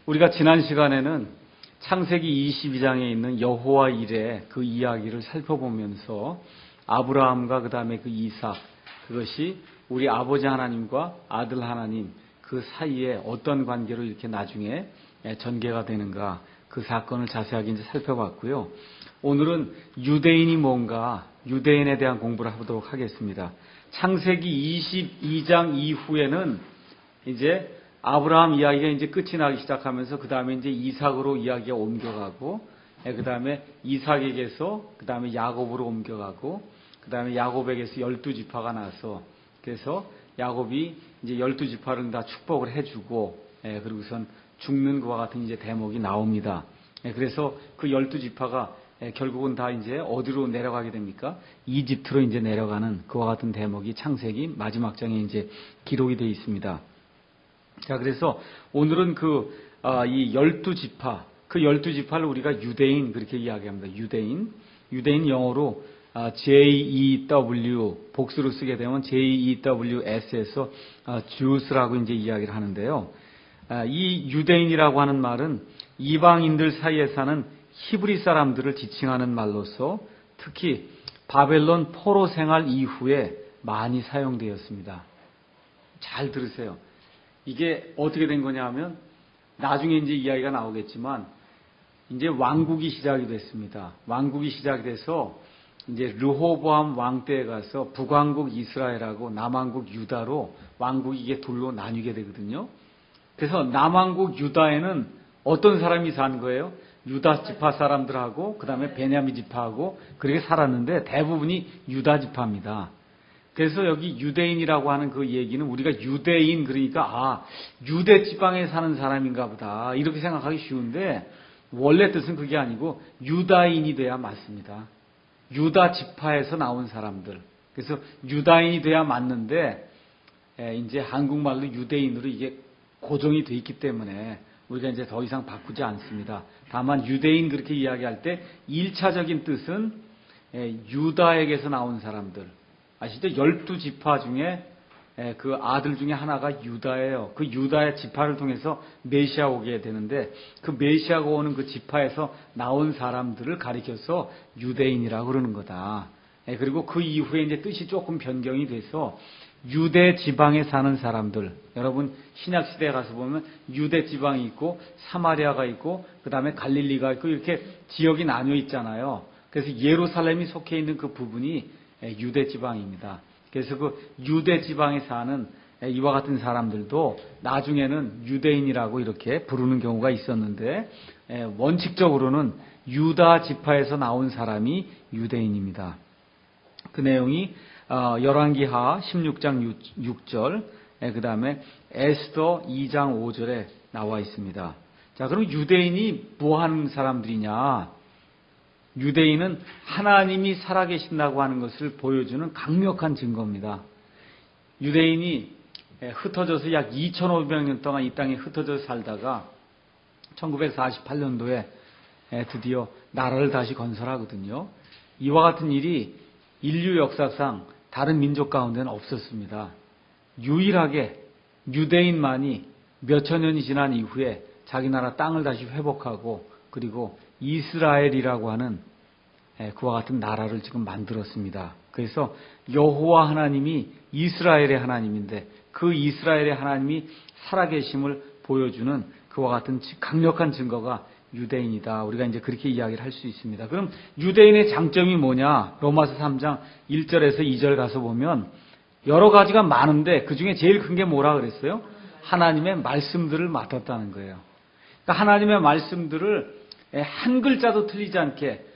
우리가 지난 시간에는 창세기 22장에 있는 여호와 일의 그 이야기를 살펴보면서 아브라함과 그 다음에 그 이삭, 그것이 우리 아버지 하나님과 아들 하나님 그 사이에 어떤 관계로 이렇게 나중에 전개가 되는가, 그 사건을 자세하게 이제 살펴봤고요. 오늘은 유대인이 뭔가, 유대인에 대한 공부를 하도록 하겠습니다. 창세기 22장 이후에는 이제 아브라함 이야기가 이제 끝이 나기 시작하면서 그 다음에 이제 이삭으로 이야기가 옮겨가고, 그 다음에 이삭에게서 그 다음에 야곱으로 옮겨가고, 그 다음에 야곱에게서 12지파가 나서, 그래서 야곱이 이제 12지파를 다 축복을 해주고, 그리고선 죽는 그와 같은 이제 대목이 나옵니다. 그래서 그 12지파가 결국은 다 이제 어디로 내려가게 됩니까? 이집트로 이제 내려가는 그와 같은 대목이 창세기 마지막 장에 이제 기록이 되어 있습니다. 자, 그래서 오늘은 이 12지파, 그 12지파를 우리가 유대인 그렇게 이야기합니다. 유대인 영어로 JEW, 복수로 쓰게 되면 JEWS에서 Jews라고 이제 이야기를 하는데요. 이 유대인이라고 하는 말은 이방인들 사이에 사는 히브리 사람들을 지칭하는 말로서 특히 바벨론 포로 생활 이후에 많이 사용되었습니다. 잘 들으세요. 이게 어떻게 된 거냐 하면 나중에 이제 이야기가 나오겠지만 이제 왕국이 시작이 됐습니다. 왕국이 시작이 돼서 이제 르호보암 왕 때에 가서 북왕국 이스라엘하고 남왕국 유다로 왕국이 이게 둘로 나뉘게 되거든요. 그래서 남왕국 유다에는 어떤 사람이 산 거예요? 유다 지파 사람들하고 그 다음에 베냐민 지파하고 그렇게 살았는데 대부분이 유다 지파입니다. 그래서 여기 유대인이라고 하는 그 얘기는 우리가 유대인 그러니까 유대 지방에 사는 사람인가 보다 이렇게 생각하기 쉬운데 원래 뜻은 그게 아니고 유다인이 돼야 맞습니다. 유다 지파에서 나온 사람들. 그래서 유다인이 돼야 맞는데 이제 한국말로 유대인으로 이게 고정이 돼 있기 때문에 우리가 이제 더 이상 바꾸지 않습니다. 다만 유대인 그렇게 이야기할 때 1차적인 뜻은 유다에게서 나온 사람들. 아시죠? 12지파 중에 그 아들 중에 하나가 유다예요. 그 유다의 지파를 통해서 메시아 오게 되는데 그 메시아가 오는 그 지파에서 나온 사람들을 가리켜서 유대인이라고 그러는 거다. 그리고 그 이후에 이제 뜻이 조금 변경이 돼서 유대 지방에 사는 사람들. 여러분 신약 시대에 가서 보면 유대 지방이 있고 사마리아가 있고 그 다음에 갈릴리가 있고 이렇게 지역이 나뉘어 있잖아요. 그래서 예루살렘이 속해 있는 그 부분이 유대 지방입니다. 그래서 그 유대 지방에 사는 이와 같은 사람들도 나중에는 유대인이라고 이렇게 부르는 경우가 있었는데 원칙적으로는 유다 지파에서 나온 사람이 유대인입니다. 그 내용이 열왕기하 16장 6절, 그 다음에 에스더 2장 5절에 나와 있습니다. 자, 그럼 유대인이 뭐 하는 사람들이냐? 유대인은 하나님이 살아계신다고 하는 것을 보여주는 강력한 증거입니다. 유대인이 흩어져서 약 2500년 동안 이 땅에 흩어져서 살다가 1948년도에 드디어 나라를 다시 건설하거든요. 이와 같은 일이 인류 역사상 다른 민족 가운데는 없었습니다. 유일하게 유대인만이 몇천 년이 지난 이후에 자기 나라 땅을 다시 회복하고 그리고 이스라엘이라고 하는 그와 같은 나라를 지금 만들었습니다. 그래서 여호와 하나님이 이스라엘의 하나님인데 그 이스라엘의 하나님이 살아계심을 보여주는 그와 같은 강력한 증거가 유대인이다. 우리가 이제 그렇게 이야기를 할 수 있습니다. 그럼 유대인의 장점이 뭐냐? 로마서 3장 1절에서 2절 가서 보면 여러 가지가 많은데 그 중에 제일 큰 게 뭐라 그랬어요? 하나님의 말씀들을 맡았다는 거예요. 그러니까 하나님의 말씀들을 한 글자도 틀리지 않게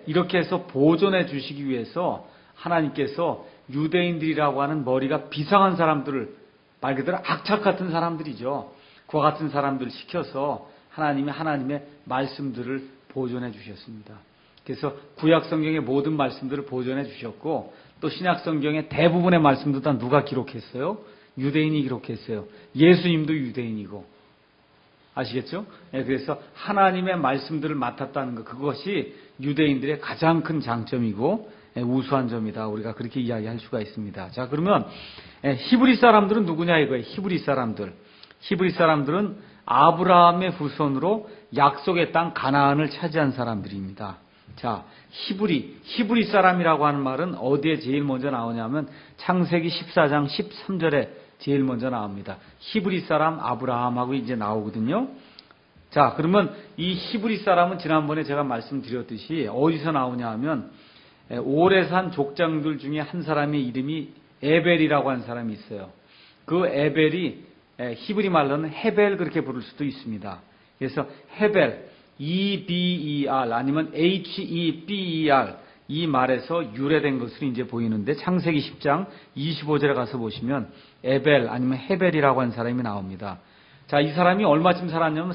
이렇게 해서 보존해 주시기 위해서 하나님께서 유대인들이라고 하는 머리가 비상한 사람들을 말 그대로 악착 같은 사람들이죠. 그와 같은 사람들을 시켜서 하나님의 말씀들을 보존해 주셨습니다. 그래서 구약 성경의 모든 말씀들을 보존해 주셨고 또 신약 성경의 대부분의 말씀도 다 누가 기록했어요? 유대인이 기록했어요. 예수님도 유대인이고. 아시겠죠? 그래서 하나님의 말씀들을 맡았다는 것, 그것이 유대인들의 가장 큰 장점이고 우수한 점이다. 우리가 그렇게 이야기할 수가 있습니다. 자, 그러면 히브리 사람들은 누구냐 이거예요. 히브리 사람들은 아브라함의 후손으로 약속의 땅 가나안을 차지한 사람들입니다. 자, 히브리 사람이라고 하는 말은 어디에 제일 먼저 나오냐면 창세기 14장 13절에 제일 먼저 나옵니다. 히브리 사람 아브라함하고 이제 나오거든요. 자, 그러면 이 히브리 사람은 지난번에 제가 말씀드렸듯이 어디서 나오냐 하면 오래 산 족장들 중에 한 사람의 이름이 에벨이라고 하는 사람이 있어요. 그 에벨이 히브리 말로는 헤벨 그렇게 부를 수도 있습니다. 그래서 헤벨, E-B-E-R 아니면 H-E-B-E-R 이 말에서 유래된 것으로 이제 보이는데 창세기 10장 25절에 가서 보시면 에벨 아니면 헤벨이라고 하는 사람이 나옵니다. 자, 이 사람이 얼마쯤 살았냐면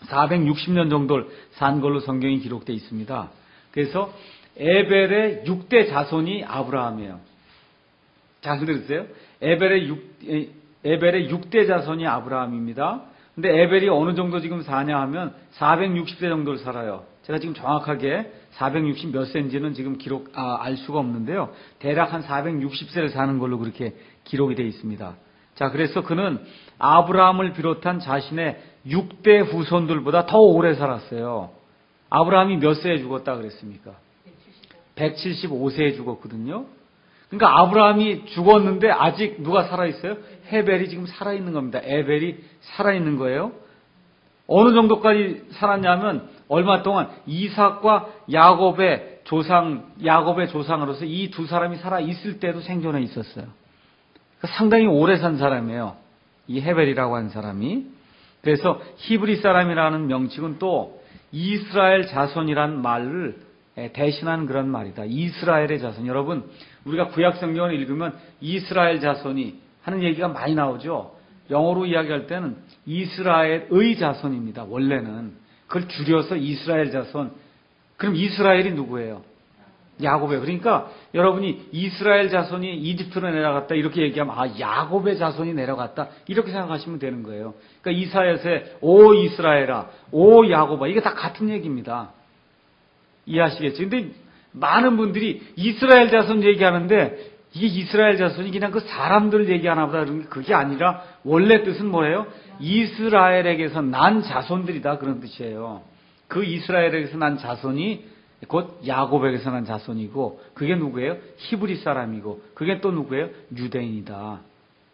460년 정도를 산 걸로 성경이 기록되어 있습니다. 그래서 에벨의 6대 자손이 아브라함이에요. 잘 들으세요? 에벨의 6대 자손이 아브라함입니다. 근데 에벨이 어느 정도 지금 사냐 하면 460세 정도를 살아요. 제가 지금 정확하게 460 몇 세인지는 지금 알 수가 없는데요. 대략 한 460세를 사는 걸로 그렇게 기록이 되어 있습니다. 자, 그래서 그는 아브라함을 비롯한 자신의 6대 후손들보다 더 오래 살았어요. 아브라함이 몇 세에 죽었다 그랬습니까? 175세에 죽었거든요. 그러니까 아브라함이 죽었는데 아직 누가 살아있어요? 헤벨이 지금 살아있는 겁니다. 에벨이 살아있는 거예요. 어느 정도까지 살았냐면 얼마 동안 이삭과 야곱의 조상으로서 이 두 사람이 살아있을 때도 생존해 있었어요. 그러니까 상당히 오래 산 사람이에요. 이 헤벨이라고 하는 사람이. 그래서 히브리 사람이라는 명칭은 또 이스라엘 자손이라는 말을 대신한 그런 말이다. 이스라엘의 자손. 여러분, 우리가 구약 성경을 읽으면 이스라엘 자손이 하는 얘기가 많이 나오죠. 영어로 이야기할 때는 이스라엘의 자손입니다. 원래는. 그걸 줄여서 이스라엘 자손. 그럼 이스라엘이 누구예요? 야곱이에요. 그러니까 여러분이 이스라엘 자손이 이집트로 내려갔다 이렇게 얘기하면 야곱의 자손이 내려갔다 이렇게 생각하시면 되는 거예요. 그러니까 이사야서에 오 이스라엘아, 오 야곱아 이게 다 같은 얘기입니다. 이해하시겠죠? 근데 많은 분들이 이스라엘 자손 얘기하는데 이게 이스라엘 자손이 그냥 그 사람들 얘기하나 보다 그런 게 그게 아니라 원래 뜻은 뭐예요? 이스라엘에게서 난 자손들이다 그런 뜻이에요. 그 이스라엘에게서 난 자손이 곧 야곱에게서 난 자손이고 그게 누구예요? 히브리 사람이고 그게 또 누구예요? 유대인이다.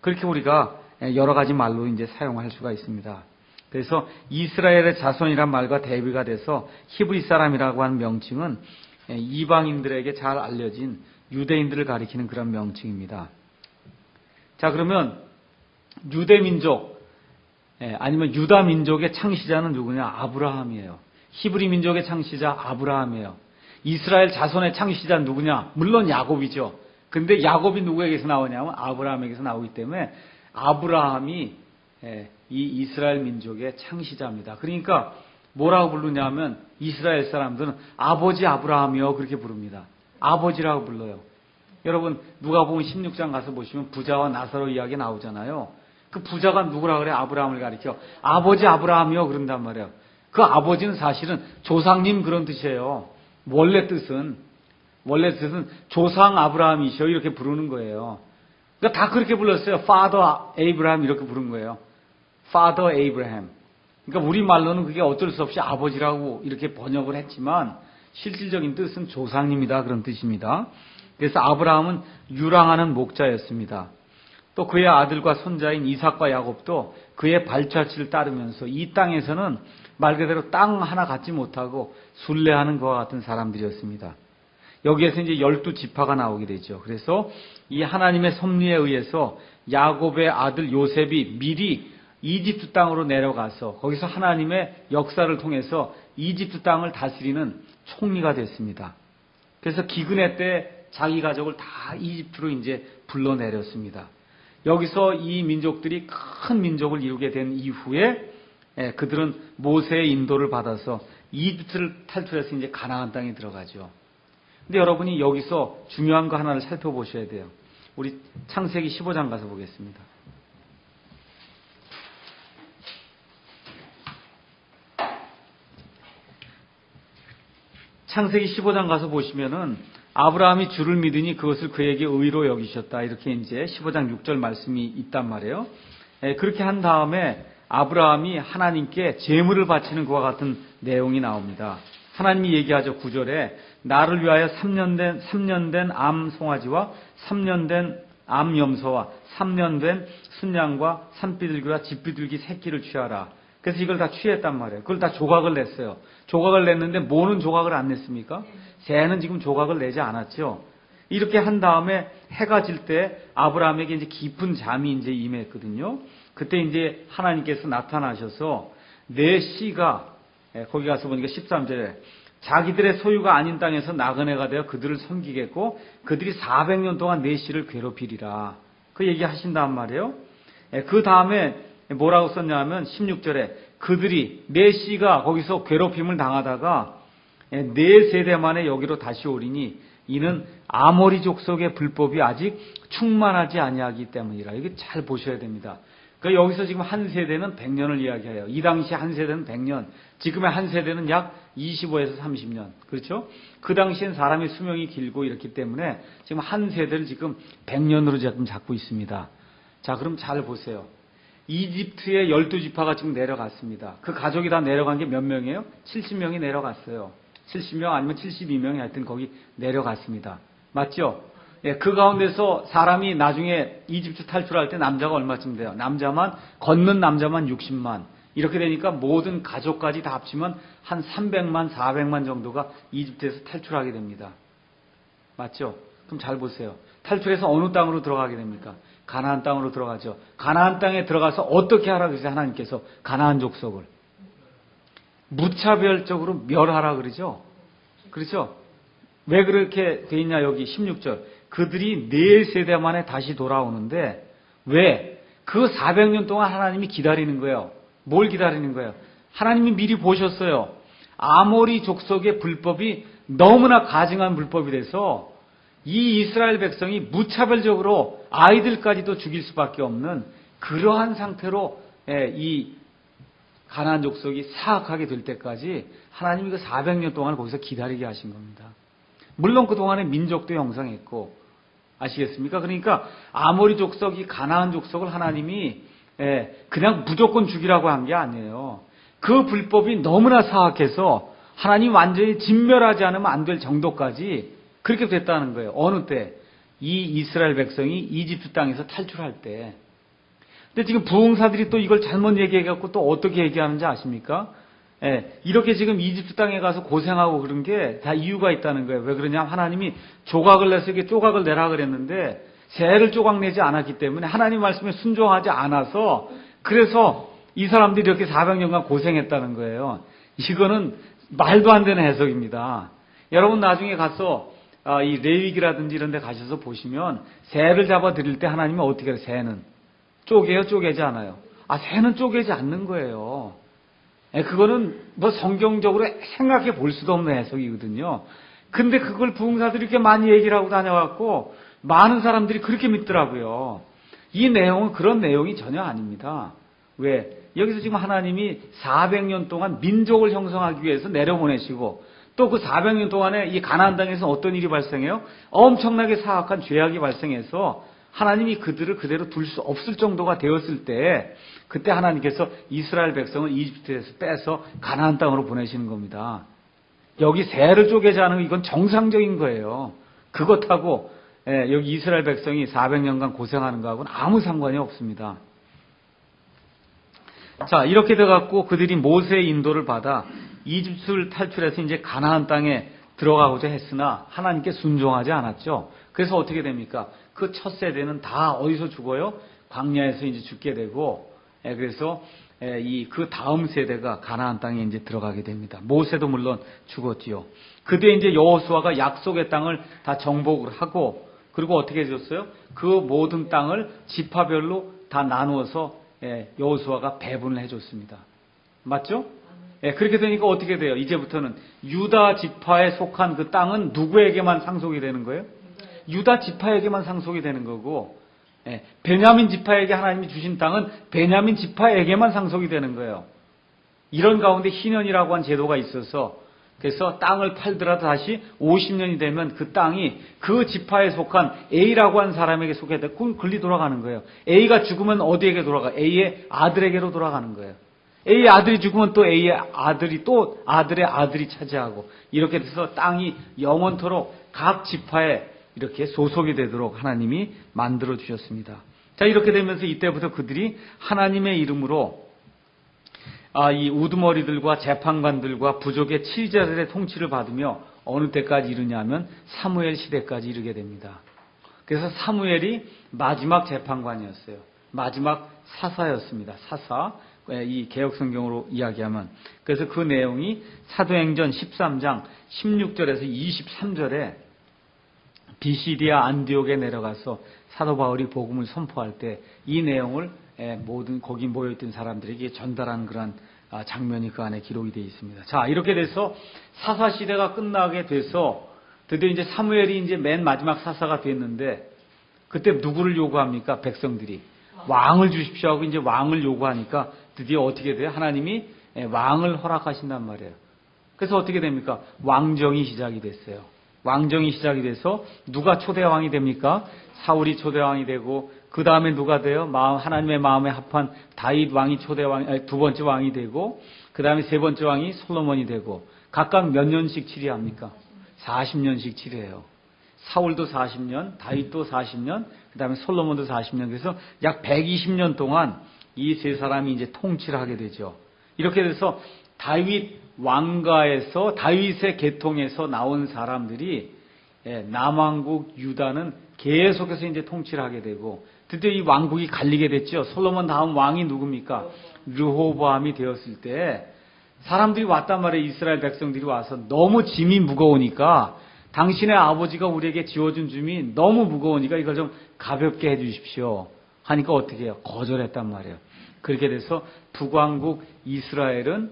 그렇게 우리가 여러 가지 말로 이제 사용할 수가 있습니다. 그래서 이스라엘의 자손이란 말과 대비가 돼서 히브리 사람이라고 하는 명칭은 이방인들에게 잘 알려진 유대인들을 가리키는 그런 명칭입니다. 자, 그러면 유대민족 아니면 유다민족의 창시자는 누구냐? 아브라함이에요. 히브리 민족의 창시자 아브라함이에요. 이스라엘 자손의 창시자는 누구냐? 물론 야곱이죠. 근데 야곱이 누구에게서 나오냐면 아브라함에게서 나오기 때문에 아브라함이 이 이스라엘 민족의 창시자입니다. 그러니까 뭐라고 부르냐면 이스라엘 사람들은 아버지 아브라함이요 그렇게 부릅니다. 아버지라고 불러요. 여러분 누가복음 16장 가서 보시면 부자와 나사로 이야기 나오잖아요. 그 부자가 누구라 그래? 아브라함을 가리켜. 아버지 아브라함이요 그런단 말이에요. 그 아버지는 사실은 조상님 그런 뜻이에요. 원래 뜻은 조상 아브라함이시여 이렇게 부르는 거예요. 그러니까 다 그렇게 불렀어요. Father Abraham 이렇게 부른 거예요. Father Abraham. 그러니까 우리말로는 그게 어쩔 수 없이 아버지라고 이렇게 번역을 했지만 실질적인 뜻은 조상님이다 그런 뜻입니다. 그래서 아브라함은 유랑하는 목자였습니다. 또 그의 아들과 손자인 이삭과 야곱도 그의 발자취를 따르면서 이 땅에서는 말 그대로 땅 하나 갖지 못하고 순례하는 것과 같은 사람들이었습니다. 여기에서 이제 12지파가 나오게 되죠. 그래서 이 하나님의 섭리에 의해서 야곱의 아들 요셉이 미리 이집트 땅으로 내려가서 거기서 하나님의 역사를 통해서 이집트 땅을 다스리는 총리가 됐습니다. 그래서 기근의 때 자기 가족을 다 이집트로 이제 불러내렸습니다. 여기서 이 민족들이 큰 민족을 이루게 된 이후에 그들은 모세의 인도를 받아서 이집트를 탈출해서 이제 가나안 땅에 들어가죠. 근데 여러분이 여기서 중요한 거 하나를 살펴보셔야 돼요. 우리 창세기 15장 가서 보겠습니다. 창세기 15장 가서 보시면은 아브라함이 주를 믿으니 그것을 그에게 의로 여기셨다. 이렇게 이제 15장 6절 말씀이 있단 말이에요. 그렇게 한 다음에 아브라함이 하나님께 제물을 바치는 것과 같은 내용이 나옵니다. 하나님이 얘기하죠. 9절에 나를 위하여 3년 된 암 송아지와 3년 된 암 염소와 3년 된 순양과 산비둘기와 집비둘기 새끼를 취하라. 그래서 이걸 다 취했단 말이에요. 그걸 다 조각을 냈어요. 조각을 냈는데 뭐는 조각을 안 냈습니까? 새는 지금 조각을 내지 않았죠. 이렇게 한 다음에 해가 질 때 아브라함에게 이제 깊은 잠이 이제 임했거든요. 그때 이제 하나님께서 나타나셔서 내 씨가, 거기 가서 보니까 13절에 자기들의 소유가 아닌 땅에서 나그네가 되어 그들을 섬기겠고 그들이 400년 동안 내 씨를 괴롭히리라. 그 얘기 하신단 말이에요. 그 다음에 뭐라고 썼냐면 16절에 그들이 내 씨가 거기서 괴롭힘을 당하다가 네 세대 만에 여기로 다시 오리니 이는 아모리 족속의 불법이 아직 충만하지 아니하기 때문이라. 이게 잘 보셔야 됩니다. 그러니까 여기서 지금 한 세대는 100년을 이야기해요. 이 당시 한 세대는 100년, 지금의 한 세대는 약 25에서 30년. 그렇죠? 그 당시엔 사람의 수명이 길고 이렇기 때문에 지금 한 세대를 지금 100년으로 지금 잡고 있습니다. 자, 그럼 잘 보세요. 이집트의 12지파가 지금 내려갔습니다. 그 가족이 다 내려간 게 몇 명이에요? 70명이 내려갔어요. 70명 아니면 72명이 하여튼 거기 내려갔습니다. 맞죠? 예, 그 가운데서 사람이 나중에 이집트 탈출할 때 남자가 얼마쯤 돼요? 걷는 남자만 60만. 이렇게 되니까 모든 가족까지 다 합치면 한 300만, 400만 정도가 이집트에서 탈출하게 됩니다. 맞죠? 그럼 잘 보세요. 탈출해서 어느 땅으로 들어가게 됩니까? 가나안 땅으로 들어가죠. 가나안 땅에 들어가서 어떻게 하라 그러세요? 하나님께서 가나안 족속을 무차별적으로 멸하라 그러죠. 그렇죠? 왜 그렇게 돼 있냐? 여기 16절. 그들이 네 세대 만에 다시 돌아오는데 왜? 그 400년 동안 하나님이 기다리는 거예요. 뭘 기다리는 거예요? 하나님이 미리 보셨어요. 아모리 족속의 불법이 너무나 가증한 불법이 돼서 이 이스라엘 백성이 무차별적으로 아이들까지도 죽일 수밖에 없는 그러한 상태로 이 가나안 족속이 사악하게 될 때까지 하나님이 그 400년 동안 거기서 기다리게 하신 겁니다. 물론 그동안에 민족도 형성했고, 아시겠습니까? 그러니까 아모리 족속이 가나안 족속을 하나님이 그냥 무조건 죽이라고 한 게 아니에요. 그 불법이 너무나 사악해서 하나님 완전히 진멸하지 않으면 안 될 정도까지 그렇게 됐다는 거예요. 어느 때? 이 이스라엘 백성이 이집트 땅에서 탈출할 때. 근데 지금 부흥사들이 또 이걸 잘못 얘기해갖고 또 어떻게 얘기하는지 아십니까? 이렇게 지금 이집트 땅에 가서 고생하고 그런 게 다 이유가 있다는 거예요. 왜 그러냐면 하나님이 조각을 내서 이렇게 조각을 내라 그랬는데 새를 조각내지 않았기 때문에 하나님 말씀에 순종하지 않아서 그래서 이 사람들이 이렇게 400년간 고생했다는 거예요. 이거는 말도 안 되는 해석입니다. 여러분 나중에 가서 이 레위기라든지 이런 데 가셔서 보시면 새를 잡아 드릴 때 하나님은 어떻게 해요? 새는 쪼개요? 쪼개지 않아요? 새는 쪼개지 않는 거예요. 그거는 뭐 성경적으로 생각해 볼 수도 없는 해석이거든요. 근데 그걸 부흥사들이 이렇게 많이 얘기를 하고 다녀갖고 많은 사람들이 그렇게 믿더라고요. 이 내용은 그런 내용이 전혀 아닙니다. 왜? 여기서 지금 하나님이 400년 동안 민족을 형성하기 위해서 내려보내시고 또 그 400년 동안에 이 가나안 땅에서 어떤 일이 발생해요? 엄청나게 사악한 죄악이 발생해서 하나님이 그들을 그대로 둘 수 없을 정도가 되었을 때 그때 하나님께서 이스라엘 백성을 이집트에서 빼서 가나안 땅으로 보내시는 겁니다. 여기 새를 쪼개지 않으면 이건 정상적인 거예요. 그것하고 여기 이스라엘 백성이 400년간 고생하는 거하고는 아무 상관이 없습니다. 자, 이렇게 돼갖고 그들이 모세의 인도를 받아 이집트를 탈출해서 이제 가나안 땅에 들어가고자 했으나 하나님께 순종하지 않았죠. 그래서 어떻게 됩니까? 그 첫 세대는 다 어디서 죽어요? 광야에서 이제 죽게 되고, 그래서 그 다음 세대가 가나안 땅에 이제 들어가게 됩니다. 모세도 물론 죽었지요. 그때 이제 여호수아가 약속의 땅을 다 정복을 하고, 그리고 어떻게 해줬어요? 그 모든 땅을 지파별로 다 나누어서 여호수아가 배분을 해줬습니다. 맞죠? 그렇게 되니까 어떻게 돼요? 이제부터는 유다 지파에 속한 그 땅은 누구에게만 상속이 되는 거예요? 유다 지파에게만 상속이 되는 거고, 베냐민 지파에게 하나님이 주신 땅은 베냐민 지파에게만 상속이 되는 거예요. 이런 가운데 희년이라고 한 제도가 있어서 그래서 땅을 팔더라도 다시 50년이 되면 그 땅이 그 지파에 속한 A라고 하는 사람에게 속해서 권리 돌아가는 거예요. A가 죽으면 어디에게 돌아가? A의 아들에게로 돌아가는 거예요. A의 아들이 죽으면 또 A의 아들이 또 아들의 아들이 차지하고, 이렇게 돼서 땅이 영원토록 각 지파에 이렇게 소속이 되도록 하나님이 만들어 주셨습니다. 자, 이렇게 되면서 이때부터 그들이 하나님의 이름으로 이 우두머리들과 재판관들과 부족의 7제들의 통치를 받으며 어느 때까지 이르냐면 사무엘 시대까지 이르게 됩니다. 그래서 사무엘이 마지막 재판관이었어요. 마지막 사사였습니다. 사사. 이 개혁성경으로 이야기하면. 그래서 그 내용이 사도행전 13장 16절에서 23절에 비시디아 안디옥에 내려가서 사도 바울이 복음을 선포할 때 이 내용을 모든 거기 모여있던 사람들에게 전달하는 그러한 장면이 그 안에 기록이 되어 있습니다. 자, 이렇게 돼서 사사 시대가 끝나게 돼서 드디어 이제 사무엘이 이제 맨 마지막 사사가 됐는데, 그때 누구를 요구합니까? 백성들이 왕을 주십시오 하고 이제 왕을 요구하니까 드디어 어떻게 돼요? 하나님이 왕을 허락하신단 말이에요. 그래서 어떻게 됩니까? 왕정이 시작이 됐어요. 왕정이 시작이 돼서 누가 초대왕이 됩니까? 사울이 초대왕이 되고, 그 다음에 누가 돼요? 하나님의 마음에 합한 다윗 왕이 두 번째 왕이 되고, 그 다음에 세 번째 왕이 솔로몬이 되고, 각각 몇 년씩 치리합니까? 40년씩 치리해요. 사울도 40년, 다윗도 40년, 그 다음에 솔로몬도 40년. 그래서 약 120년 동안 이 세 사람이 이제 통치를 하게 되죠. 이렇게 돼서 다윗 왕가에서, 다윗의 계통에서 나온 사람들이 남왕국 유다는 계속해서 이제 통치를 하게 되고, 드디어 이 왕국이 갈리게 됐죠. 솔로몬 다음 왕이 누굽니까? 르호보암이 되었을 때 사람들이 왔단 말이에요. 이스라엘 백성들이 와서 너무 짐이 무거우니까, 당신의 아버지가 우리에게 지어준 짐이 너무 무거우니까 이걸 좀 가볍게 해주십시오 하니까 어떻게 해요? 거절했단 말이에요. 그렇게 돼서 북왕국 이스라엘은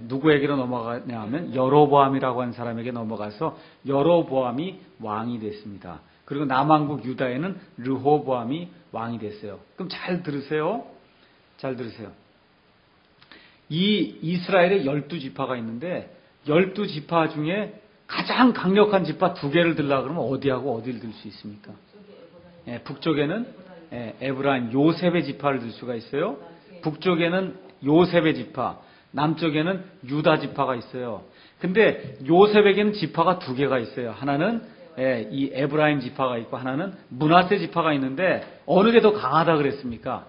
누구에게로 넘어가냐 하면 여로보암이라고 하는 사람에게 넘어가서 여로보암이 왕이 됐습니다. 그리고 남왕국 유다에는 르호보암이 왕이 됐어요. 그럼 잘 들으세요. 잘 들으세요. 이 이스라엘에 12지파가 있는데 12지파 중에 가장 강력한 지파 2개를 들라 그러면 어디하고 어디를 들 수 있습니까? 북쪽에는 에브라임 요셉의 지파를 들 수가 있어요. 북쪽에는 요셉의 지파, 남쪽에는 유다 지파가 있어요. 근데 요셉에게는 지파가 2개가 있어요. 하나는 이 에브라임 지파가 있고 하나는 므낫세 지파가 있는데 어느 게 더 강하다 그랬습니까?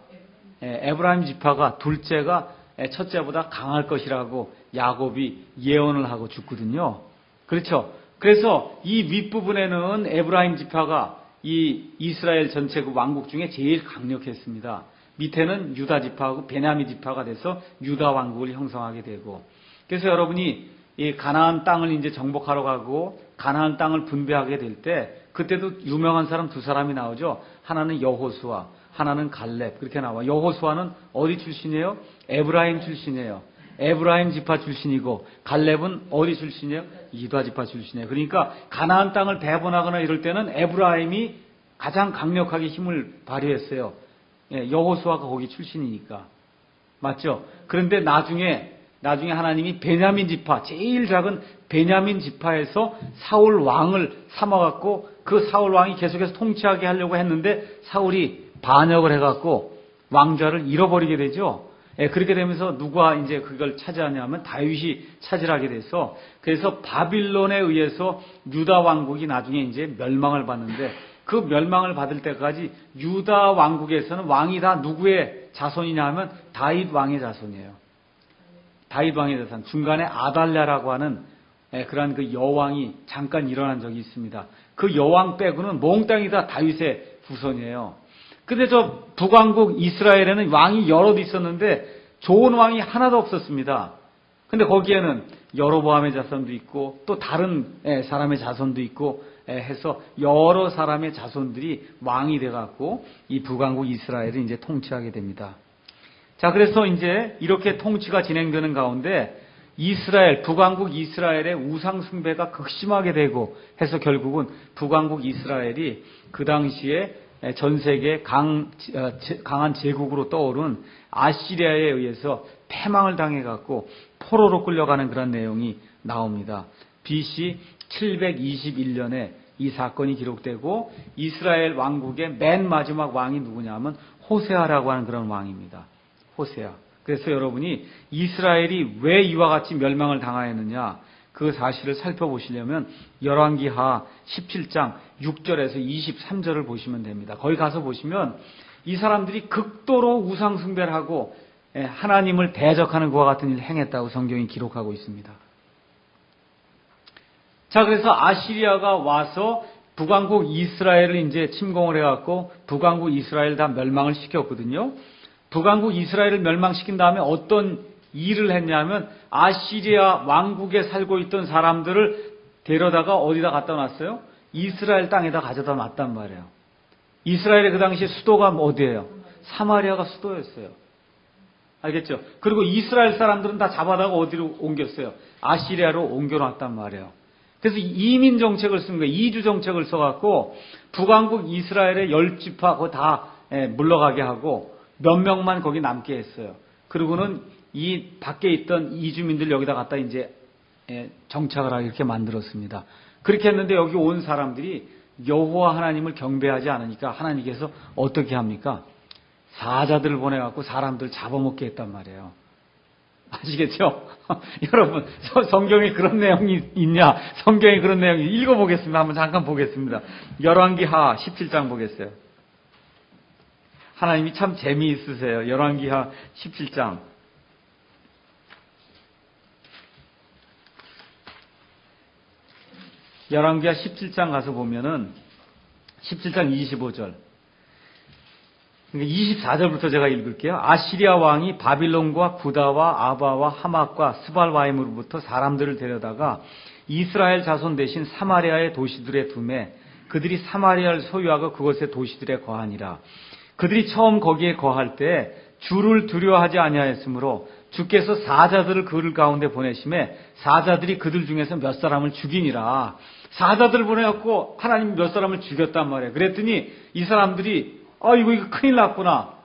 에브라임 지파가 둘째가 첫째보다 강할 것이라고 야곱이 예언을 하고 죽거든요. 그렇죠? 그래서 이 윗부분에는 에브라임 지파가 이 이스라엘 전체 그 왕국 중에 제일 강력했습니다. 밑에는 유다 지파하고 베냐민 지파가 돼서 유다 왕국을 형성하게 되고, 그래서 여러분이 이 가나안 땅을 이제 정복하러 가고 가나안 땅을 분배하게 될 때 그때도 유명한 사람 2사람이 나오죠. 하나는 여호수아, 하나는 갈렙, 그렇게 나와. 여호수아는 어디 출신이에요? 에브라임 출신이에요. 에브라임 지파 출신이고, 갈렙은 어디 출신이에요? 유다 지파 출신이에요. 그러니까 가나안 땅을 배분하거나 이럴 때는 에브라임이 가장 강력하게 힘을 발휘했어요. 여호수아가 거기 출신이니까. 맞죠? 그런데 나중에 하나님이 베냐민 지파, 제일 작은 베냐민 지파에서 사울 왕을 삼아갖고 그 사울 왕이 계속해서 통치하게 하려고 했는데 사울이 반역을 해갖고 왕좌를 잃어버리게 되죠. 그렇게 되면서 누가 이제 그걸 차지하냐면 다윗이 차지하게 돼서, 그래서 바빌론에 의해서 유다 왕국이 나중에 이제 멸망을 받는데, 그 멸망을 받을 때까지 유다 왕국에서는 왕이 다 누구의 자손이냐 하면 다윗 왕의 자손이에요. 다윗 왕의 자손. 중간에 아달랴라고 하는 그러한 그 여왕이 잠깐 일어난 적이 있습니다. 그 여왕 빼고는 몽땅이 다 다윗의 후손이에요. 근데 저 북왕국 이스라엘에는 왕이 여럿 있었는데 좋은 왕이 하나도 없었습니다. 근데 거기에는 여로보암의 자손도 있고 또 다른 사람의 자손도 있고 해서 여러 사람의 자손들이 왕이 돼갖고 이 북왕국 이스라엘을 이제 통치하게 됩니다. 자, 그래서 이제 이렇게 통치가 진행되는 가운데 북왕국 이스라엘의 우상 숭배가 극심하게 되고 해서 결국은 북왕국 이스라엘이 그 당시에 전 세계 강한 제국으로 떠오른 아시리아에 의해서 패망을 당해갖고 포로로 끌려가는 그런 내용이 나옵니다. BC 721년에 이 사건이 기록되고 이스라엘 왕국의 맨 마지막 왕이 누구냐면 호세아라고 하는 그런 왕입니다. 호세아. 그래서 여러분이 이스라엘이 왜 이와 같이 멸망을 당하였느냐 그 사실을 살펴보시려면 열왕기하 17장 6절에서 23절을 보시면 됩니다. 거기 가서 보시면 이 사람들이 극도로 우상 숭배를 하고 하나님을 대적하는 그와 같은 일을 행했다고 성경이 기록하고 있습니다. 자, 그래서 아시리아가 와서 북왕국 이스라엘을 이제 침공을 해갖고 북왕국 이스라엘 다 멸망을 시켰거든요. 북왕국 이스라엘을 멸망시킨 다음에 어떤 일을 했냐면 아시리아 왕국에 살고 있던 사람들을 데려다가 어디다 갖다 놨어요? 이스라엘 땅에다 가져다 놨단 말이에요. 이스라엘의 그 당시 수도가 어디예요? 사마리아가 수도였어요. 알겠죠? 그리고 이스라엘 사람들은 다 잡아다가 어디로 옮겼어요? 아시리아로 옮겨놨단 말이에요. 그래서 이민 정책을 쓴 거예요. 이주 정책을 써갖고 북왕국 이스라엘의 10지파 그거 다 물러가게 하고 몇 명만 거기 남게 했어요. 그리고는 이 밖에 있던 이주민들 여기다 갖다 이제 정착을 하게 이렇게 만들었습니다. 그렇게 했는데 여기 온 사람들이 여호와 하나님을 경배하지 않으니까 하나님께서 어떻게 합니까? 사자들을 보내갖고 사람들 잡아먹게 했단 말이에요. 아시겠죠? 여러분, 성경에 그런 내용이 있냐? 성경에 그런 내용이 읽어보겠습니다. 한번 잠깐 보겠습니다. 열왕기하 17장 보겠어요. 하나님이 참 재미있으세요. 열왕기하 17장. 열왕기하 17장 가서 보면은 17장 25절. 24절부터 제가 읽을게요. 아시리아 왕이 바빌론과 구다와 아바와 하맛과 스발와임으로부터 사람들을 데려다가 이스라엘 자손 대신 사마리아의 도시들에 두매 그들이 사마리아를 소유하고 그곳의 도시들에 거하니라. 그들이 처음 거기에 거할 때 주를 두려워하지 아니하였으므로 주께서 사자들을 그들 가운데 보내심에 사자들이 그들 중에서 몇 사람을 죽이니라. 사자들을 보내갖고 하나님이 몇 사람을 죽였단 말이에요. 그랬더니 이 사람들이 이거 큰일 났구나.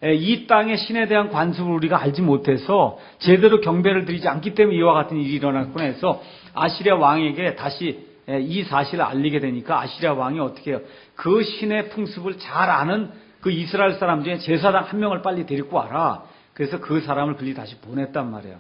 이 땅의 신에 대한 관습을 우리가 알지 못해서 제대로 경배를 드리지 않기 때문에 이와 같은 일이 일어났구나 해서 아시리아 왕에게 다시 이 사실을 알리게 되니까 아시리아 왕이 어떻게 해요? 그 신의 풍습을 잘 아는 그 이스라엘 사람 중에 제사장 한 명을 빨리 데리고 와라. 그래서 그 사람을 그리 다시 보냈단 말이에요.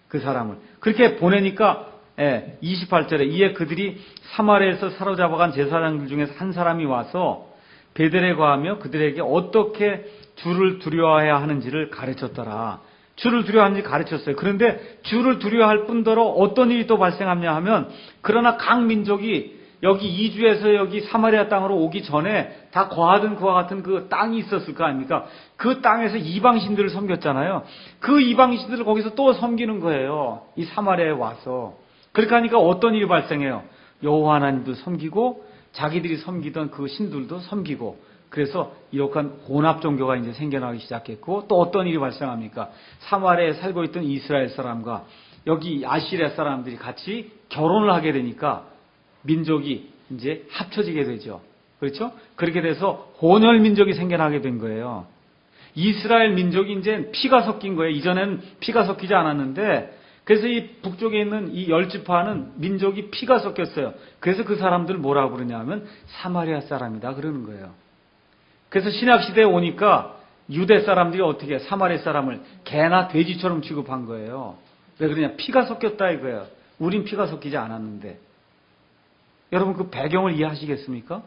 그 사람을. 그렇게 보내니까 28절에 이에 그들이 사마리아에서 사로잡아간 제사장들 중에서 한 사람이 와서 베델에 거하며 그들에게 어떻게 주를 두려워해야 하는지를 가르쳤더라. 주를 두려워하는지 가르쳤어요. 그런데 주를 두려워할 뿐더러 어떤 일이 또 발생하냐 하면 그러나 각 민족이 여기 이주에서 여기 사마리아 땅으로 오기 전에 다 거하던 그와 같은 그 땅이 있었을 거 아닙니까? 그 땅에서 이방신들을 섬겼잖아요. 그 이방신들을 거기서 또 섬기는 거예요. 이 사마리아에 와서. 그렇게 하니까 어떤 일이 발생해요? 여호와 하나님도 섬기고 자기들이 섬기던 그 신들도 섬기고 그래서 이렇게 혼합 종교가 이제 생겨나기 시작했고 또 어떤 일이 발생합니까? 사마리아에 살고 있던 이스라엘 사람과 여기 아시리아 사람들이 같이 결혼을 하게 되니까 민족이 이제 합쳐지게 되죠. 그렇죠? 그렇게 돼서 혼혈 민족이 생겨나게 된 거예요. 이스라엘 민족이 이제 피가 섞인 거예요. 이전에는 피가 섞이지 않았는데 그래서 이 북쪽에 있는 이 10지파는 민족이 피가 섞였어요. 그래서 그 사람들 뭐라고 그러냐면 사마리아 사람이다 그러는 거예요. 그래서 신약시대에 오니까 유대 사람들이 어떻게 해요? 사마리아 사람을 개나 돼지처럼 취급한 거예요. 왜 그러냐? 피가 섞였다 이거예요. 우린 피가 섞이지 않았는데. 여러분 그 배경을 이해하시겠습니까?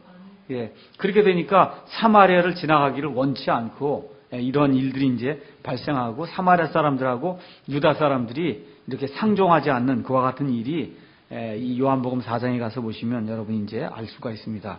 예. 그렇게 되니까 사마리아를 지나가기를 원치 않고 이런 일들이 이제 발생하고 사마리아 사람들하고 유다 사람들이 이렇게 상종하지 않는 그와 같은 일이 이 요한복음 4장에 가서 보시면 여러분이 이제 알 수가 있습니다.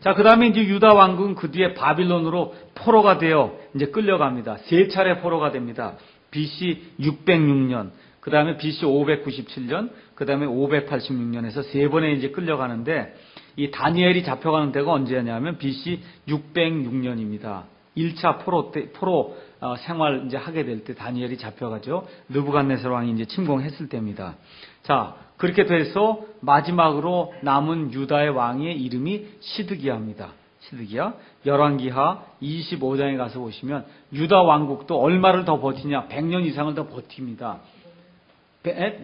자, 그 다음에 이제 유다 왕국은 그 뒤에 바빌론으로 포로가 되어 이제 끌려갑니다. 세 차례 포로가 됩니다. BC 606년, 그 다음에 BC 597년, 그 다음에 586년에서 세 번에 이제 끌려가는데 이 다니엘이 잡혀가는 때가 언제냐면 BC 606년입니다. 1차 포로 생활 이제 하게 될 때 다니엘이 잡혀가죠. 느부갓네살 왕이 이제 침공했을 때입니다. 자, 그렇게 돼서 마지막으로 남은 유다의 왕의 이름이 시드기야입니다. 시드기야. 열왕기하 25장에 가서 보시면 유다 왕국도 얼마를 더 버티냐? 100년 이상을 더 버팁니다.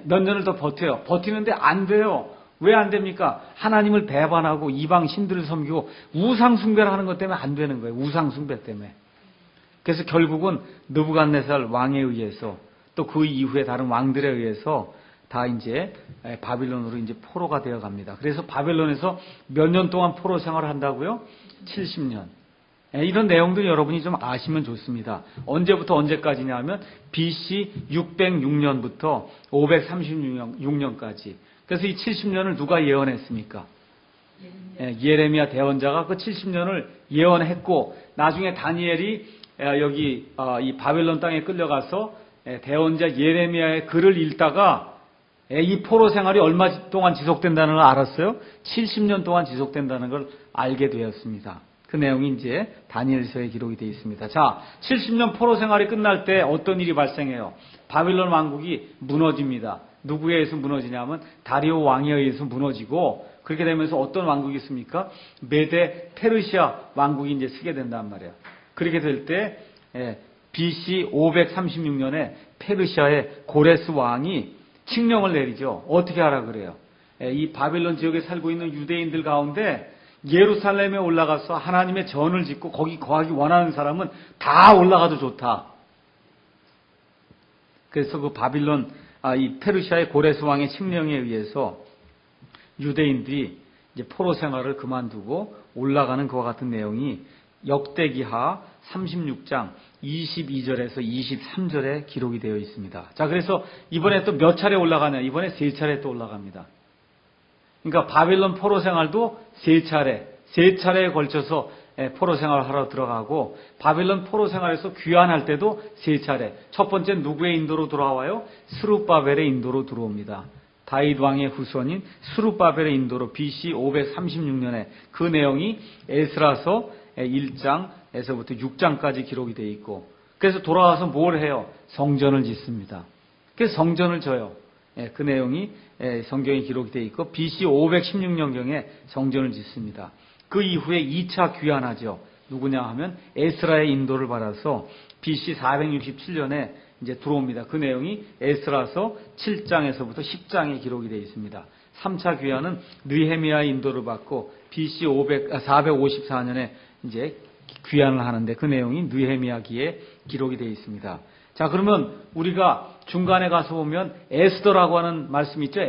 몇 년을 더 버텨요. 버티는데 안 돼요. 왜 안 됩니까? 하나님을 배반하고 이방 신들을 섬기고 우상 숭배를 하는 것 때문에 안 되는 거예요. 우상 숭배 때문에. 그래서 결국은 느부갓네살 왕에 의해서 또 그 이후에 다른 왕들에 의해서 다 이제 바빌론으로 이제 포로가 되어 갑니다. 그래서 바빌론에서 몇 년 동안 포로 생활을 한다고요? 70년. 이런 내용들 여러분이 좀 아시면 좋습니다. 언제부터 언제까지냐 하면 BC 606년부터 536년까지. 그래서 이 70년을 누가 예언했습니까? 예레미야 대언자가 그 70년을 예언했고 나중에 다니엘이 여기 이 바벨론 땅에 끌려가서 대언자 예레미야의 글을 읽다가 이 포로 생활이 얼마 동안 지속된다는 걸 알았어요? 70년 동안 지속된다는 걸 알게 되었습니다. 그 내용이 이제 다니엘서에 기록이 되어 있습니다. 자, 70년 포로 생활이 끝날 때 어떤 일이 발생해요? 바빌론 왕국이 무너집니다. 누구에 의해서 무너지냐면 다리오 왕에 의해서 무너지고 그렇게 되면서 어떤 왕국이 있습니까? 메데 페르시아 왕국이 이제 쓰게 된단 말이에요. 그렇게 될 때 BC 536년에 페르시아의 고레스 왕이 칙령을 내리죠. 어떻게 하라 그래요? 이 바빌론 지역에 살고 있는 유대인들 가운데 예루살렘에 올라가서 하나님의 전을 짓고 거기 거하기 원하는 사람은 다 올라가도 좋다. 그래서 그 바빌론 이 페르시아의 고레스 왕의 칙령에 의해서 유대인들이 이제 포로 생활을 그만두고 올라가는 그와 같은 내용이 역대기하 36장 22절에서 23절에 기록이 되어 있습니다. 자, 그래서 이번에 또 몇 차례 올라가냐? 이번에 세 차례 또 올라갑니다. 그러니까 바빌론 포로 생활도 세 차례에 걸쳐서 포로 생활을 하러 들어가고 바빌론 포로 생활에서 귀환할 때도 세 차례. 첫 번째 누구의 인도로 들어와요? 스룹바벨의 인도로 들어옵니다. 다윗 왕의 후손인 스룹바벨의 인도로 BC 536년에 그 내용이 에스라서 1장에서부터 6장까지 기록이 되어 있고 그래서 돌아와서 뭘 해요? 성전을 짓습니다. 그래서 성전을 져요. 그 내용이 성경에 기록이 되어 있고 BC 516년경에 성전을 짓습니다. 그 이후에 2차 귀환하죠. 누구냐 하면 에스라의 인도를 받아서 BC 467년에 이제 들어옵니다. 그 내용이 에스라서 7장에서부터 10장에 기록이 되어 있습니다. 3차 귀환은 느헤미야의 인도를 받고 BC 454년에 이제 귀환을 하는데 그 내용이 느헤미야기에 기록이 되어 있습니다. 자, 그러면 우리가 중간에 가서 보면 에스더라고 하는 말씀이 있죠.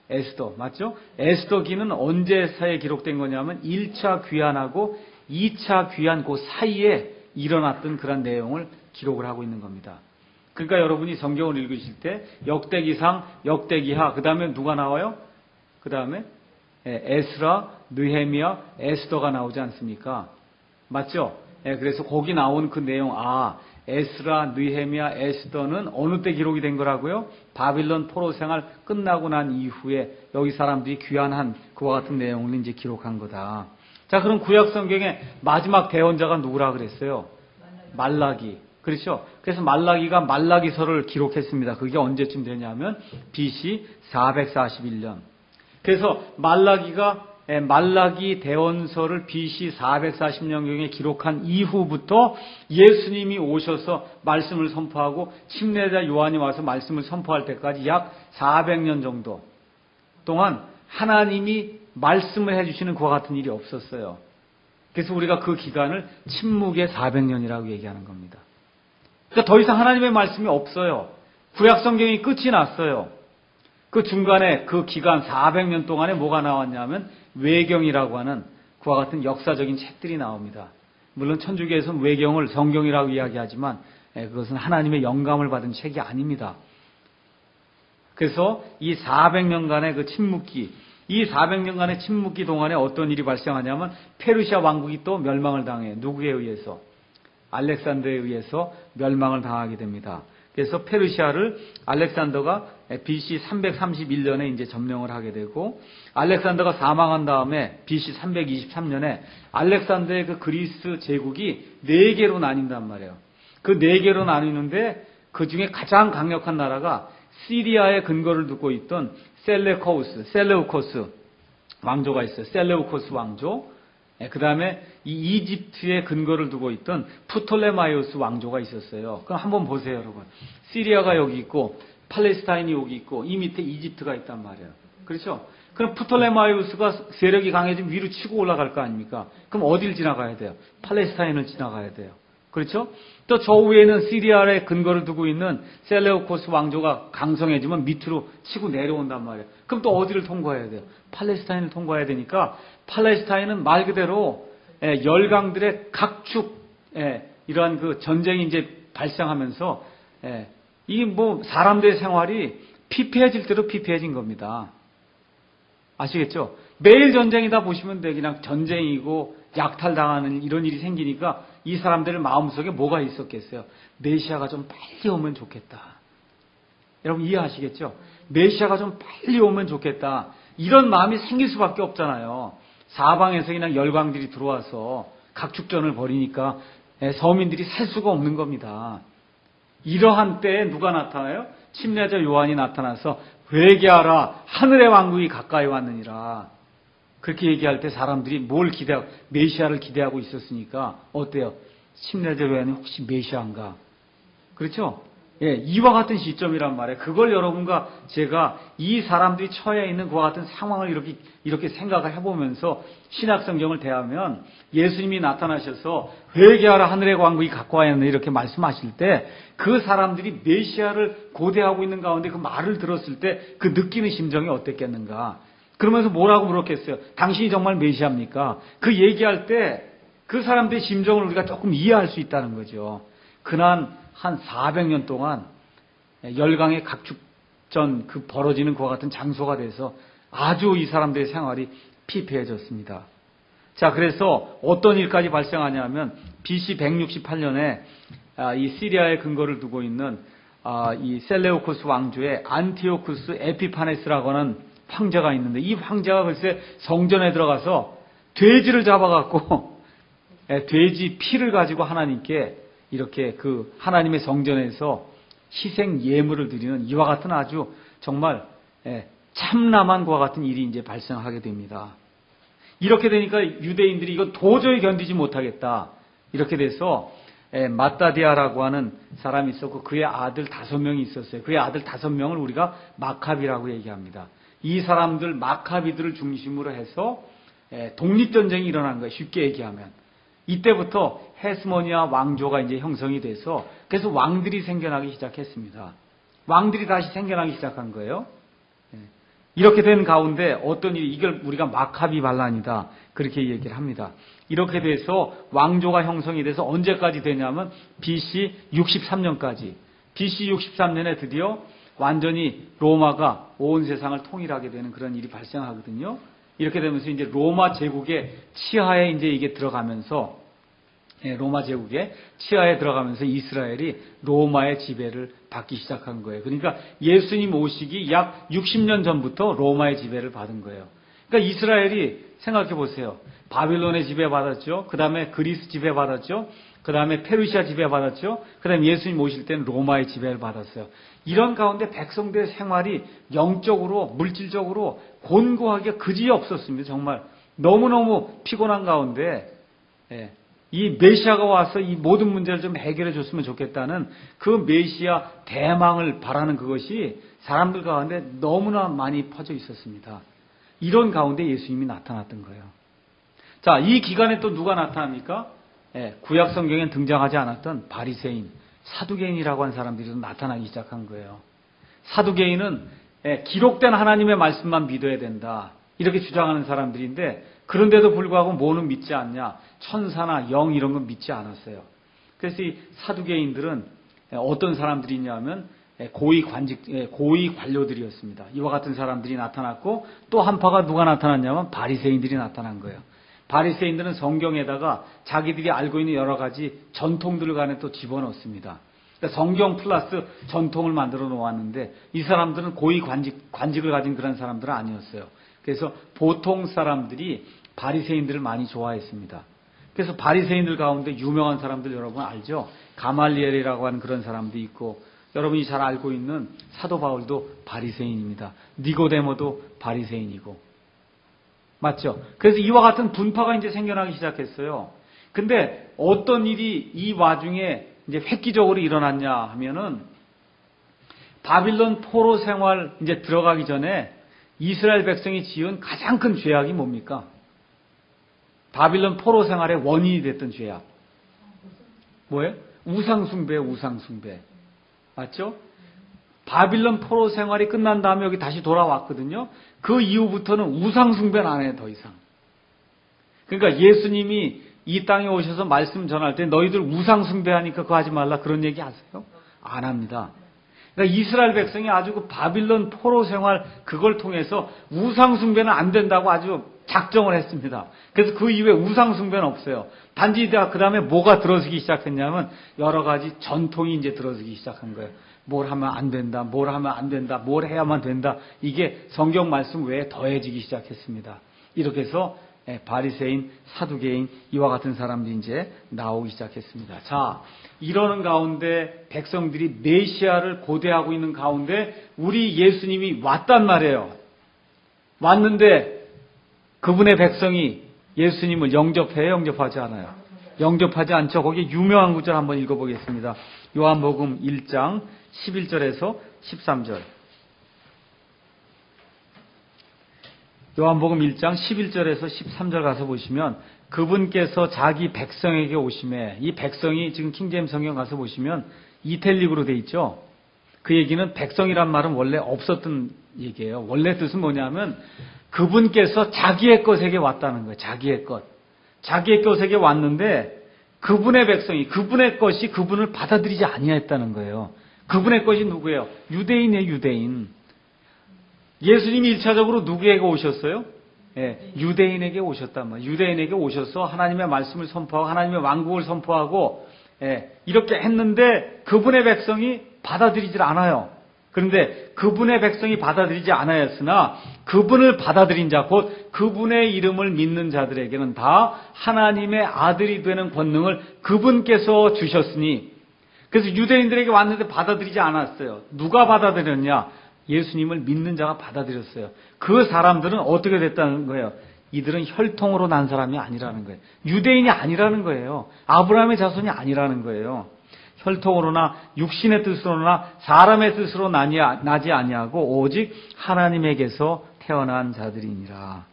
에스더 맞죠? 에스더기는 언제사에 기록된 거냐면 1차 귀환하고 2차 귀환 그 사이에 일어났던 그런 내용을 기록을 하고 있는 겁니다. 그러니까 여러분이 성경을 읽으실 때 역대기상, 역대기하 그 다음에 누가 나와요? 그 다음에 에스라, 느헤미야, 에스더가 나오지 않습니까? 맞죠? 그래서 거기 나온 그 내용 에스라, 느헤미야, 에스더는 어느 때 기록이 된 거라고요? 바빌론 포로 생활 끝나고 난 이후에 여기 사람들이 귀환한 그와 같은 내용을 이제 기록한 거다. 자, 그럼 구약 성경의 마지막 대언자가 누구라 그랬어요? 말라기. 그렇죠? 그래서 말라기가 말라기서를 기록했습니다. 그게 언제쯤 되냐면 BC 441년. 그래서 말라기 대언서를 BC 440년경에 기록한 이후부터 예수님이 오셔서 말씀을 선포하고 침례자 요한이 와서 말씀을 선포할 때까지 약 400년 정도 동안 하나님이 말씀을 해주시는 그와 같은 일이 없었어요. 그래서 우리가 그 기간을 침묵의 400년이라고 얘기하는 겁니다. 그러니까 더 이상 하나님의 말씀이 없어요. 구약 성경이 끝이 났어요. 그 중간에 그 기간 400년 동안에 뭐가 나왔냐면 외경이라고 하는 그와 같은 역사적인 책들이 나옵니다. 물론 천주교에서는 외경을 성경이라고 이야기하지만 그것은 하나님의 영감을 받은 책이 아닙니다. 그래서 이 400년간의 그 침묵기, 이 400년간의 침묵기 동안에 어떤 일이 발생하냐면 페르시아 왕국이 또 멸망을 당해요. 누구에 의해서? 알렉산더에 의해서 멸망을 당하게 됩니다. 그래서 페르시아를 알렉산더가 BC 331년에 이제 점령을 하게 되고 알렉산더가 사망한 다음에 BC 323년에 알렉산더의 그 그리스 제국이 4개로 나뉜단 말이에요. 그 4개로 나뉘는데 그 중에 가장 강력한 나라가 시리아의 근거를 두고 있던 셀레우코스 왕조가 있어요. 셀레우코스 왕조. 그 다음에 이 이집트의 근거를 두고 있던 프톨레마이오스 왕조가 있었어요. 그럼 한번 보세요, 여러분. 시리아가 여기 있고 팔레스타인이 여기 있고 이 밑에 이집트가 있단 말이에요. 그렇죠? 그럼 프톨레마이우스가 세력이 강해지면 위로 치고 올라갈 거 아닙니까? 그럼 어딜 지나가야 돼요? 팔레스타인을 지나가야 돼요. 그렇죠? 또 저 위에는 시리아에 근거를 두고 있는 셀레우코스 왕조가 강성해지면 밑으로 치고 내려온단 말이에요. 그럼 또 어디를 통과해야 돼요? 팔레스타인을 통과해야 되니까 팔레스타인은 말 그대로 열강들의 각축 이러한 그 전쟁이 이제 발생하면서 이 뭐 사람들의 생활이 피폐해질 대로 피폐해진 겁니다. 아시겠죠? 매일 전쟁이다 보시면 돼. 그냥 전쟁이고 약탈당하는 이런 일이 생기니까 이 사람들의 마음속에 뭐가 있었겠어요? 메시아가 좀 빨리 오면 좋겠다. 여러분 이해하시겠죠? 메시아가 좀 빨리 오면 좋겠다. 이런 마음이 생길 수밖에 없잖아요. 사방에서 그냥 열강들이 들어와서 각축전을 벌이니까 서민들이 살 수가 없는 겁니다. 이러한 때에 누가 나타나요? 침례자 요한이 나타나서 회개하라 하늘의 왕국이 가까이 왔느니라. 그렇게 얘기할 때 사람들이 뭘 기대하고 메시아를 기대하고 있었으니까 어때요? 침례자 요한이 혹시 메시아인가? 그렇죠? 이와 같은 시점이란 말이에요. 그걸 여러분과 제가 이 사람들이 처해 있는 그와 같은 상황을 이렇게 생각을 해보면서 신약성경을 대하면 예수님이 나타나셔서 회개하라 하늘의 왕국이 가까이 왔네 이렇게 말씀하실 때 그 사람들이 메시아를 고대하고 있는 가운데 그 말을 들었을 때 그 느끼는 심정이 어땠겠는가? 그러면서 뭐라고 물었겠어요? 당신이 정말 메시아입니까? 그 얘기할 때 그 사람들의 심정을 우리가 조금 이해할 수 있다는 거죠. 그난 한 400년 동안 열강의 각축전 그 벌어지는 그와 같은 장소가 돼서 아주 이 사람들의 생활이 피폐해졌습니다. 자, 그래서 어떤 일까지 발생하냐면 BC 168년에 이 시리아에 근거를 두고 있는 이 셀레우코스 왕조의 안티오쿠스 에피파네스라고 하는 황제가 있는데 이 황제가 글쎄 성전에 들어가서 돼지를 잡아갖고 돼지 피를 가지고 하나님께 이렇게 그 하나님의 성전에서 희생 예물을 드리는 이와 같은 아주 정말 참남한 그와 같은 일이 이제 발생하게 됩니다. 이렇게 되니까 유대인들이 이건 도저히 견디지 못하겠다. 이렇게 돼서 마따디아라고 하는 사람이 있었고 그의 아들 5명이 있었어요. 그의 아들 5명을 우리가 마카비라고 얘기합니다. 이 사람들 마카비들을 중심으로 해서 독립전쟁이 일어난 거예요. 쉽게 얘기하면. 이때부터 헤스모니아 왕조가 이제 형성이 돼서 그래서 왕들이 생겨나기 시작했습니다. 왕들이 다시 생겨나기 시작한 거예요. 이렇게 된 가운데 어떤 일이 이걸 우리가 마카비 반란이다 그렇게 얘기를 합니다. 이렇게 돼서 왕조가 형성이 돼서 언제까지 되냐면 BC 63년까지 BC 63년에 드디어 완전히 로마가 온 세상을 통일하게 되는 그런 일이 발생하거든요. 이렇게 되면서 이제 로마 제국의 치하에 이제 이게 들어가면서 로마 제국의 치하에 들어가면서 이스라엘이 로마의 지배를 받기 시작한 거예요. 그러니까 예수님 오시기 약 60년 전부터 로마의 지배를 받은 거예요. 그러니까 이스라엘이 생각해 보세요. 바빌론의 지배받았죠. 그 다음에 그리스 지배받았죠. 그 다음에 페르시아 지배받았죠. 그 다음에 예수님 오실 때는 로마의 지배를 받았어요. 이런 가운데 백성들의 생활이 영적으로 물질적으로 곤고하게 그지 없었습니다. 정말 너무너무 피곤한 가운데 이 메시아가 와서 이 모든 문제를 좀 해결해 줬으면 좋겠다는 그 메시아 대망을 바라는 그것이 사람들 가운데 너무나 많이 퍼져 있었습니다. 이런 가운데 예수님이 나타났던 거예요. 자, 이 기간에 또 누가 나타납니까? 구약 성경에 등장하지 않았던 바리새인, 사두개인이라고 하는 사람들이 나타나기 시작한 거예요. 사두개인은 기록된 하나님의 말씀만 믿어야 된다. 이렇게 주장하는 사람들인데 그런데도 불구하고 뭐는 믿지 않냐? 천사나 영 이런 건 믿지 않았어요. 그래서 이 사두개인들은 어떤 사람들이냐면 고위 관료들이었습니다. 이와 같은 사람들이 나타났고 또 한파가 누가 나타났냐면 바리새인들이 나타난 거예요. 바리새인들은 성경에다가 자기들이 알고 있는 여러 가지 전통들을 간에 또 집어넣습니다. 그러니까 성경 플러스 전통을 만들어 놓았는데 이 사람들은 고위 관직을 가진 그런 사람들은 아니었어요. 그래서 보통 사람들이 바리새인들을 많이 좋아했습니다. 그래서 바리새인들 가운데 유명한 사람들 여러분 알죠? 가말리엘이라고 하는 그런 사람도 있고 여러분이 잘 알고 있는 사도 바울도 바리새인입니다. 니고데모도 바리새인이고 맞죠? 그래서 이와 같은 분파가 이제 생겨나기 시작했어요. 근데 어떤 일이 이 와중에 이제 획기적으로 일어났냐 하면은 바빌론 포로 생활 이제 들어가기 전에 이스라엘 백성이 지은 가장 큰 죄악이 뭡니까? 바빌론 포로 생활의 원인이 됐던 죄악. 뭐예요? 우상숭배, 우상숭배. 맞죠? 바빌론 포로 생활이 끝난 다음에 여기 다시 돌아왔거든요. 그 이후부터는 우상숭배는 안 해요, 더 이상. 그러니까 예수님이 이 땅에 오셔서 말씀 전할 때 너희들 우상숭배하니까 그거 하지 말라 그런 얘기 하세요? 안 합니다. 그러니까 이스라엘 백성이 아주 그 바빌론 포로 생활 그걸 통해서 우상숭배는 안 된다고 아주 작정을 했습니다. 그래서 그 이후에 우상숭배는 없어요. 단지 그 다음에 뭐가 들어서기 시작했냐면 여러 가지 전통이 이제 들어서기 시작한 거예요. 뭘 하면 안 된다, 뭘 하면 안 된다, 뭘 해야만 된다. 이게 성경 말씀 외에 더해지기 시작했습니다. 이렇게 해서 바리새인, 사두개인 이와 같은 사람들이 이제 나오기 시작했습니다. 자, 이러는 가운데 백성들이 메시아를 고대하고 있는 가운데 우리 예수님이 왔단 말이에요. 왔는데 그분의 백성이 예수님을 영접해요, 영접하지 않아요? 영접하지 않죠. 거기에 유명한 구절 한번 읽어보겠습니다. 요한복음 1장 11절에서 13절. 요한복음 1장 11절에서 13절 가서 보시면 그분께서 자기 백성에게 오심에, 이 백성이 지금 킹제임스 성경 가서 보시면 이탈릭으로 돼 있죠. 그 얘기는 백성이란 말은 원래 없었던 얘기예요. 원래 뜻은 뭐냐면 그분께서 자기의 것에게 왔다는 거예요. 자기의 것. 자기의 것에게 왔는데 그분의 백성이, 그분의 것이 그분을 받아들이지 아니했다는 거예요. 그분의 것이 누구예요? 유대인이에요, 유대인. 예수님이 1차적으로 누구에게 오셨어요? 유대인에게 오셨단 말이에요. 유대인에게 오셔서 하나님의 말씀을 선포하고 하나님의 왕국을 선포하고 이렇게 했는데 그분의 백성이 받아들이질 않아요. 그런데 그분의 백성이 받아들이지 않았으나 그분을 받아들인 자, 곧 그분의 이름을 믿는 자들에게는 다 하나님의 아들이 되는 권능을 그분께서 주셨으니, 그래서 유대인들에게 왔는데 받아들이지 않았어요. 누가 받아들였냐? 예수님을 믿는 자가 받아들였어요. 그 사람들은 어떻게 됐다는 거예요? 이들은 혈통으로 난 사람이 아니라는 거예요. 유대인이 아니라는 거예요. 아브라함의 자손이 아니라는 거예요. 혈통으로나 육신의 뜻으로나 사람의 뜻으로 나지 아니하고 오직 하나님에게서 태어난 자들이니라.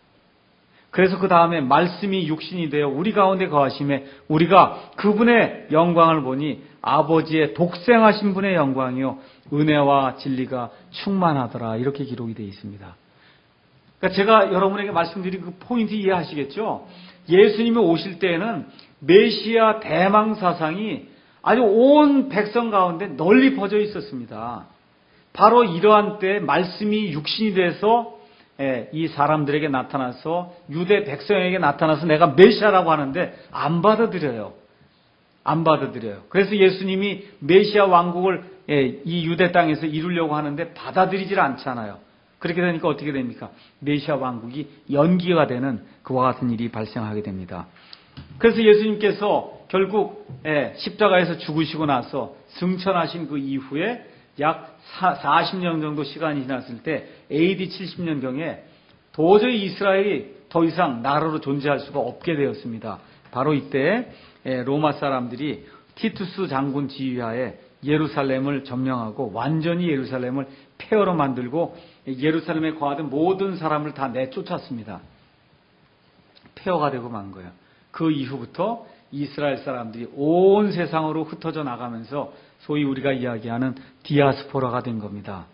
그래서 그 다음에 말씀이 육신이 되어 우리 가운데 거하심에 우리가 그분의 영광을 보니 아버지의 독생하신 분의 영광이요 은혜와 진리가 충만하더라. 이렇게 기록이 되어 있습니다. 그러니까 제가 여러분에게 말씀드린 그 포인트 이해하시겠죠? 예수님이 오실 때에는 메시아 대망 사상이 아주 온 백성 가운데 널리 퍼져 있었습니다. 바로 이러한 때 말씀이 육신이 돼서 이 사람들에게 나타나서 유대 백성에게 나타나서 내가 메시아라고 하는데 안 받아들여요. 안 받아들여요. 그래서 예수님이 메시아 왕국을 이 유대 땅에서 이루려고 하는데 받아들이질 않잖아요. 그렇게 되니까 어떻게 됩니까? 메시아 왕국이 연기가 되는 그와 같은 일이 발생하게 됩니다. 그래서 예수님께서 결국 십자가에서 죽으시고 나서 승천하신 그 이후에 약 40년 정도 시간이 지났을 때 AD 70년경에 도저히 이스라엘이 더 이상 나라로 존재할 수가 없게 되었습니다. 바로 이때 로마 사람들이 티투스 장군 지휘하에 예루살렘을 점령하고 완전히 예루살렘을 폐허로 만들고 예루살렘에 거하던 모든 사람을 다 내쫓았습니다. 폐허가 되고 만 거예요. 그 이후부터 이스라엘 사람들이 온 세상으로 흩어져 나가면서 소위 우리가 이야기하는 디아스포라가 된 겁니다.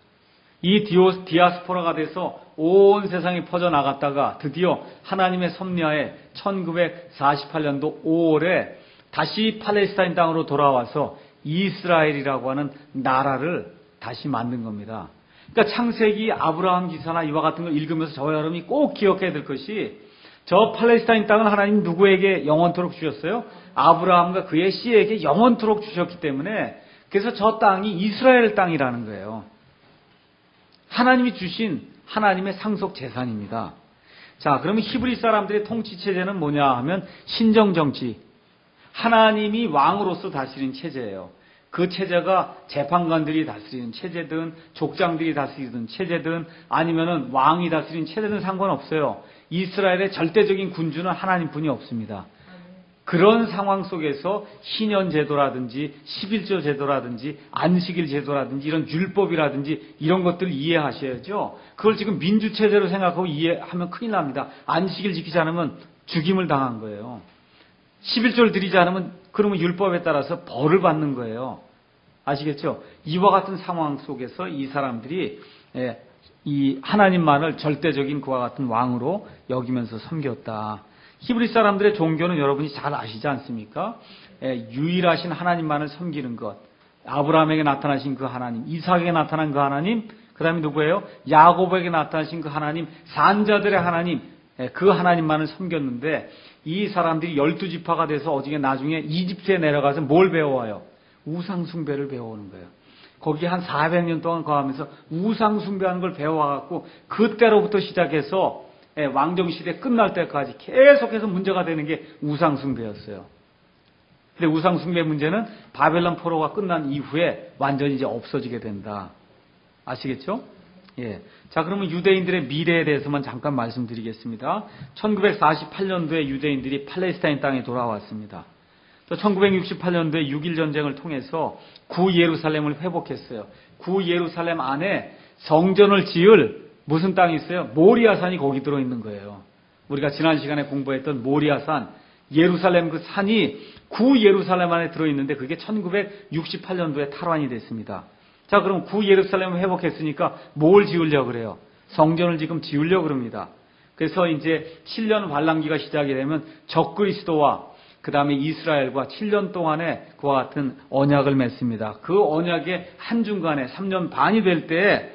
이 디아스포라가 돼서 온 세상에 퍼져나갔다가 드디어 하나님의 섭리하에 1948년도 5월에 다시 팔레스타인 땅으로 돌아와서 이스라엘이라고 하는 나라를 다시 만든 겁니다. 그러니까 창세기, 아브라함 기사나 이와 같은 걸 읽으면서 저와 여러분이 꼭 기억해야 될 것이 저 팔레스타인 땅은 하나님 누구에게 영원토록 주셨어요? 아브라함과 그의 씨에게 영원토록 주셨기 때문에 그래서 저 땅이 이스라엘 땅이라는 거예요. 하나님이 주신 하나님의 상속 재산입니다. 자, 그러면 히브리 사람들의 통치 체제는 뭐냐 하면 신정정치. 하나님이 왕으로서 다스리는 체제예요. 그 체제가 재판관들이 다스리는 체제든 족장들이 다스리는 체제든 아니면은 왕이 다스리는 체제든 상관없어요. 이스라엘의 절대적인 군주는 하나님뿐이 없습니다. 그런 상황 속에서 신년 제도라든지 11조 제도라든지 안식일 제도라든지 이런 율법이라든지 이런 것들을 이해하셔야죠. 그걸 지금 민주체제로 생각하고 이해하면 큰일 납니다. 안식일 지키지 않으면 죽임을 당한 거예요. 11조를 드리지 않으면 그러면 율법에 따라서 벌을 받는 거예요. 아시겠죠? 이와 같은 상황 속에서 이 사람들이 이 하나님만을 절대적인 그와 같은 왕으로 여기면서 섬겼다. 히브리 사람들의 종교는 여러분이 잘 아시지 않습니까? 유일하신 하나님만을 섬기는 것. 아브라함에게 나타나신 그 하나님, 이삭에게 나타난 그 하나님, 그 다음에 누구예요? 야곱에게 나타나신 그 하나님, 산자들의 하나님, 그 하나님만을 섬겼는데 이 사람들이 12지파가 돼서 나중에 이집트에 내려가서 뭘 배워와요? 우상숭배를 배워오는 거예요. 거기 한 400년 동안 거하면서 우상숭배하는 걸 배워와갖고 그때로부터 시작해서 왕정시대 끝날 때까지 계속해서 문제가 되는 게 우상숭배였어요. 근데 우상숭배 문제는 바벨론 포로가 끝난 이후에 완전히 이제 없어지게 된다. 아시겠죠? 예. 자, 그러면 유대인들의 미래에 대해서만 잠깐 말씀드리겠습니다. 1948년도에 유대인들이 팔레스타인 땅에 돌아왔습니다. 1968년도에 6.1 전쟁을 통해서 구 예루살렘을 회복했어요. 구 예루살렘 안에 성전을 지을 무슨 땅이 있어요? 모리아산이 거기 들어있는 거예요. 우리가 지난 시간에 공부했던 모리아산, 예루살렘 그 산이 구 예루살렘 안에 들어있는데 그게 1968년도에 탈환이 됐습니다. 자, 그럼 구 예루살렘을 회복했으니까 뭘 지으려고 그래요? 성전을 지금 지으려고 그럽니다. 그래서 이제 7년 환란기가 시작이 되면 적그리스도와 그 다음에 이스라엘과 7년 동안에 그와 같은 언약을 맺습니다. 그 언약의 한중간에 3년 반이 될 때에